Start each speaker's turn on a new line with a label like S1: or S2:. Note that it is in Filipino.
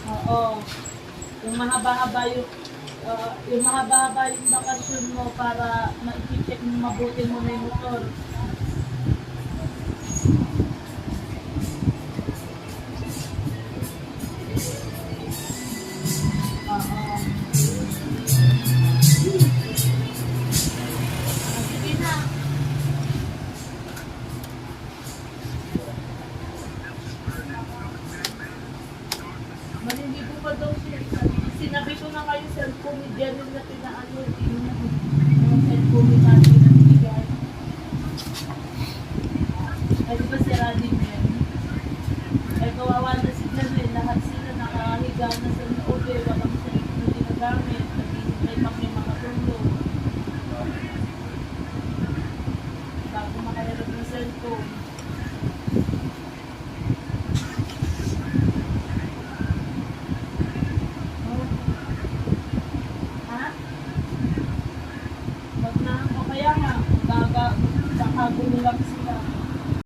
S1: Oo. Yung mahaba-haba yung bakasyon mo para ma-check mo mabuti mo na yung motor. Oo. Sige na. Maliligo pa daw siya. Sinabi ko na kayo cellphone ni Jenny na pinaano yung cellphone ni Tati na bigay. Ay di ba si Radin yan? Ay kawawa na si Jenny. Lahat sila nakahiga na sa loob eh. Walang cellphone na ginagamit. Naghihintay pa may makatulog. Bago makalagag ng cellphone. Wag na, o kaya nga, kakagulo lang sila.